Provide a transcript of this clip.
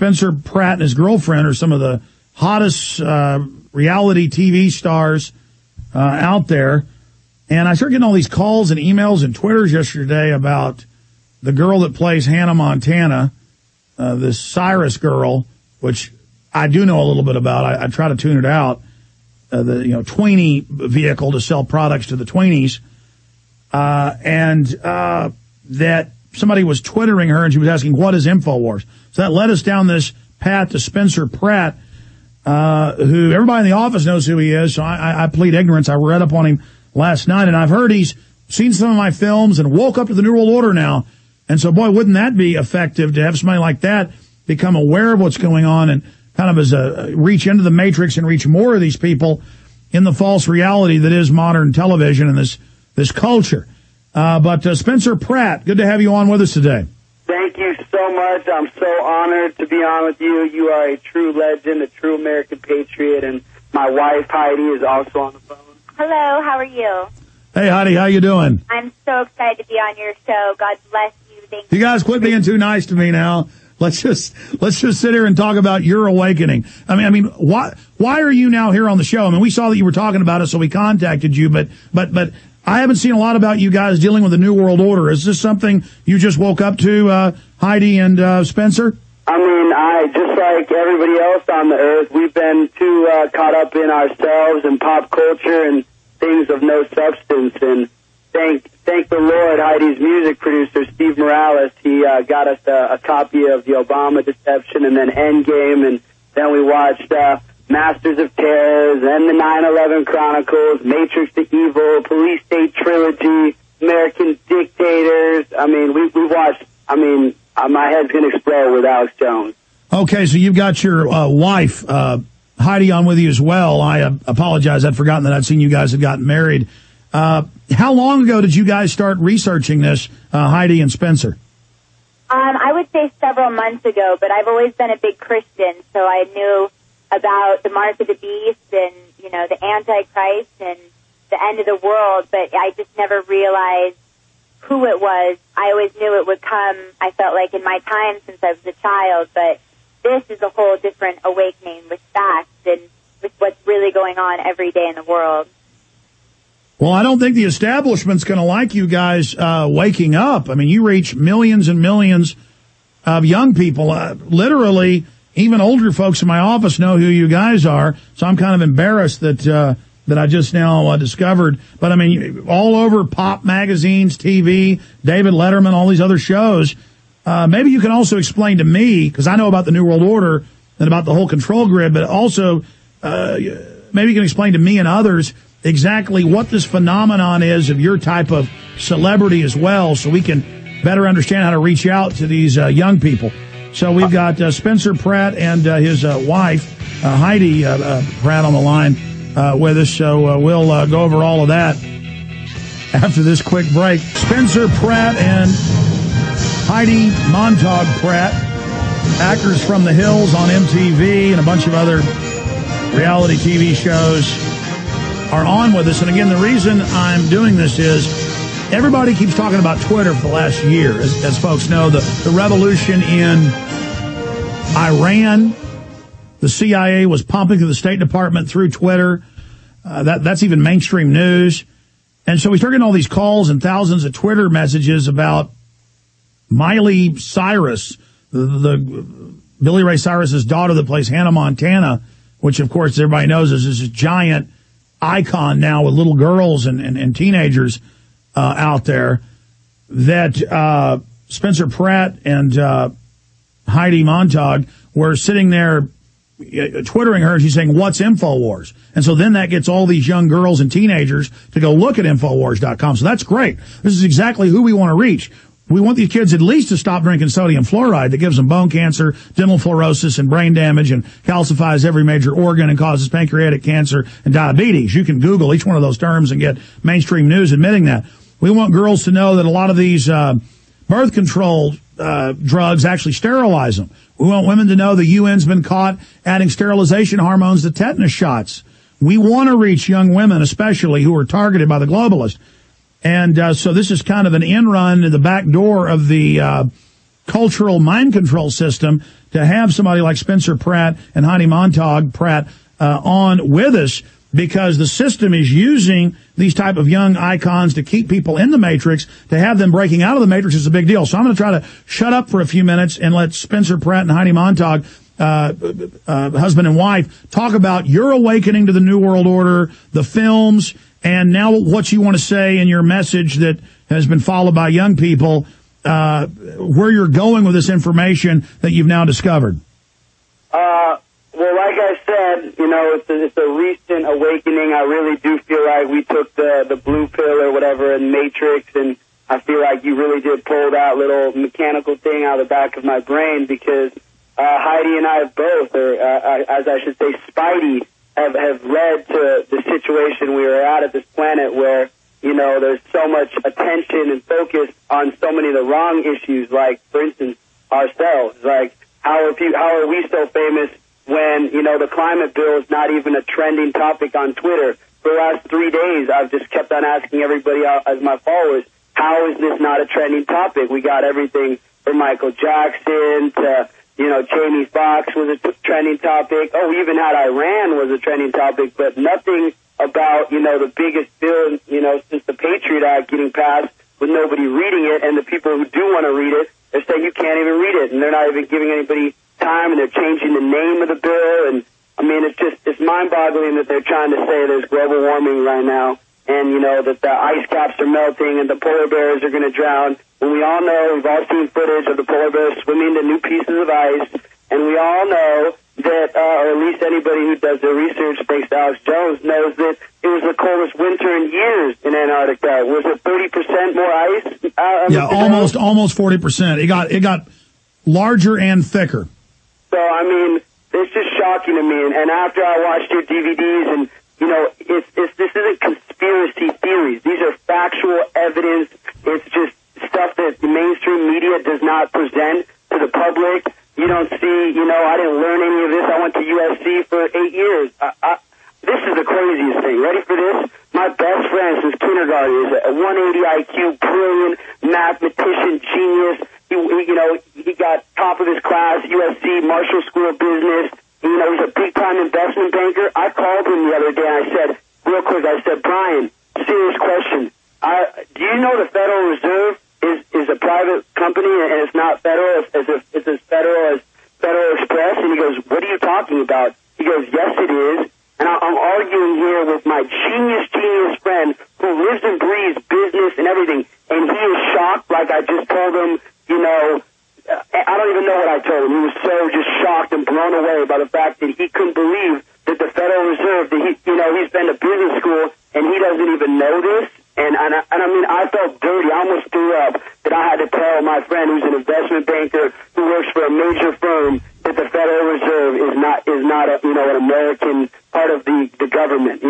Spencer Pratt and his girlfriend are some of the hottest reality TV stars out there. And I started getting all these calls and emails and Twitters yesterday about the girl that plays Hannah Montana, this Cyrus girl, which I do know a little bit about. I try to tune it out. The tweenie vehicle to sell products to the tweenies. And that somebody was Twittering her and she was asking, what is InfoWars? So that led us down this path to Spencer Pratt, who everybody in the office knows who he is. So I plead ignorance. I read up on him last night, and I've heard he's seen some of my films and woke up to the New World Order now. And so, boy, wouldn't that be effective to have somebody like that become aware of what's going on and kind of as a reach into the matrix and reach more of these people in the false reality that is modern television and this culture. But Spencer Pratt, good to have you on with us today. Thank you so much. I'm so honored to be on with you. You are a true legend, a true American patriot, and my wife, Heidi, is also on the phone. Hello, how are you? Hey, Heidi, how you doing? I'm so excited to be on your show. God bless you. Thank you. You guys quit being too nice to me now. Let's just sit here and talk about your awakening. I mean, why are you now here on the show? I mean, we saw that you were talking about it, so we contacted you, but I haven't seen a lot about you guys dealing with the New World Order. Is this something you just woke up to, Heidi and Spencer? I mean, just like everybody else on the earth, we've been too caught up in ourselves and pop culture and things of no substance. And thank the Lord, Heidi's music producer, Steve Morales, he got us a copy of the Obama Deception and then Endgame, and then we watched Masters of Terrors and the 9/11 Chronicles, Matrix the Evil, Police State Trilogy, American Dictators. I mean, we watched, my head's going to explode with Alex Jones. Okay, so you've got your wife, Heidi, on with you as well. I apologize. I'd forgotten that I'd seen you guys had gotten married. How long ago did you guys start researching this, Heidi and Spencer? I would say several months ago, but I've always been a big Christian, so I knew about the mark of the beast and, the Antichrist and the end of the world, but I just never realized who it was. I always knew it would come, I felt like, in my time since I was a child, but this is a whole different awakening with facts and with what's really going on every day in the world. Well, I don't think the establishment's going to like you guys waking up. I mean, you reach millions and millions of young people. Literally, even older folks in my office know who you guys are, so I'm kind of embarrassed that I just now discovered. But, I mean, all over pop magazines, TV, David Letterman, all these other shows. Maybe you can also explain to me, because I know about the New World Order and about the whole control grid, but also maybe you can explain to me and others exactly what this phenomenon is of your type of celebrity as well, so we can better understand how to reach out to these young people. So we've got Spencer Pratt and his wife, Heidi Pratt, on the line with us. So we'll go over all of that after this quick break. Spencer Pratt and Heidi Montag Pratt, actors from The Hills on MTV and a bunch of other reality TV shows, are on with us. And again, the reason I'm doing this is everybody keeps talking about Twitter for the last year. As folks know, the revolution in Iran, the CIA was pumping through the State Department through Twitter. That's even mainstream news. And so we start getting all these calls and thousands of Twitter messages about Miley Cyrus, the Billy Ray Cyrus's daughter that plays Hannah Montana, which, of course, everybody knows is this giant icon now with little girls and teenagers out there, that Spencer Pratt and Heidi Montag were sitting there Twittering her, and she's saying, what's InfoWars? And so then that gets all these young girls and teenagers to go look at InfoWars.com. So that's great. This is exactly who we want to reach. We want these kids at least to stop drinking sodium fluoride that gives them bone cancer, dental fluorosis, and brain damage, and calcifies every major organ and causes pancreatic cancer and diabetes. You can Google each one of those terms and get mainstream news admitting that. We want girls to know that a lot of these birth control drugs actually sterilize them. We want women to know the UN's been caught adding sterilization hormones to tetanus shots. We want to reach young women, especially, who are targeted by the globalists. And so this is kind of an in-run to the back door of the cultural mind control system to have somebody like Spencer Pratt and Heidi Montag on with us, because the system is using these type of young icons to keep people in the matrix. To have them breaking out of the matrix is a big deal. So I'm going to try to shut up for a few minutes and let Spencer Pratt and Heidi Montag, husband and wife, talk about your awakening to the New World Order, the films, and now what you want to say in your message that has been followed by young people, where you're going with this information that you've now discovered. Well, like I said, it's a recent awakening. I really do feel like we took the blue pill or whatever in Matrix, and I feel like you really did pull that little mechanical thing out of the back of my brain, because Heidi and I both, or as I should say, Speidi, have led to the situation we are at this planet where, there's so much attention and focus on so many of the wrong issues, like, for instance, ourselves. Like, how are we so famous when, the climate bill is not even a trending topic on Twitter? For the last 3 days, I've just kept on asking everybody as my followers, how is this not a trending topic? We got everything from Michael Jackson to, Jamie Foxx was a trending topic. Oh, we even had Iran was a trending topic, but nothing about, the biggest bill, since the Patriot Act getting passed with nobody reading it, and the people who do want to read it, they're saying you can't even read it, and they're not even giving anybody time, and they're changing the name of the bill, and I mean, it's mind-boggling that they're trying to say there's global warming right now, and that the ice caps are melting and the polar bears are going to drown. When we all know, we've all seen footage of the polar bears swimming to new pieces of ice, and we all know that, or at least anybody who does their research, thanks to Alex Jones, knows that it was the coldest winter in years in Antarctica. Was it 30% more ice? Yeah, almost 40%. It got larger and thicker. So, I mean, it's just shocking to me. And after I watched your DVDs, and, this isn't conspiracy theories. These are factual evidence. It's just stuff that the mainstream media does not present to the public. You don't see, I didn't learn any of this. I went to USC for 8 years. This is the craziest thing. Ready for this? My best friend since kindergarten is a 180 IQ, brilliant mathematician, genius. He got top of his class, USC, Marshall School of Business. He's a big-time investment banker. I called him the other day, and I said, real quick, Brian, serious question. Do you know the Federal Reserve is a private company, and it's not federal, it's as federal as Federal Express? And he goes, what are you talking about? He goes, yes, it is. And I'm arguing here with my genius friend who lives and breathes business and everything, and he is shocked like I just told him, I don't even know what I told him. He was so just shocked and blown away by the fact that he couldn't believe that the Federal Reserve, that he's been to business school, and he doesn't even know this. And I mean, I felt dirty. I almost threw up that I had to tell my friend who's an investment banker who works for a major firm that the Federal Reserve is not an American part of the government,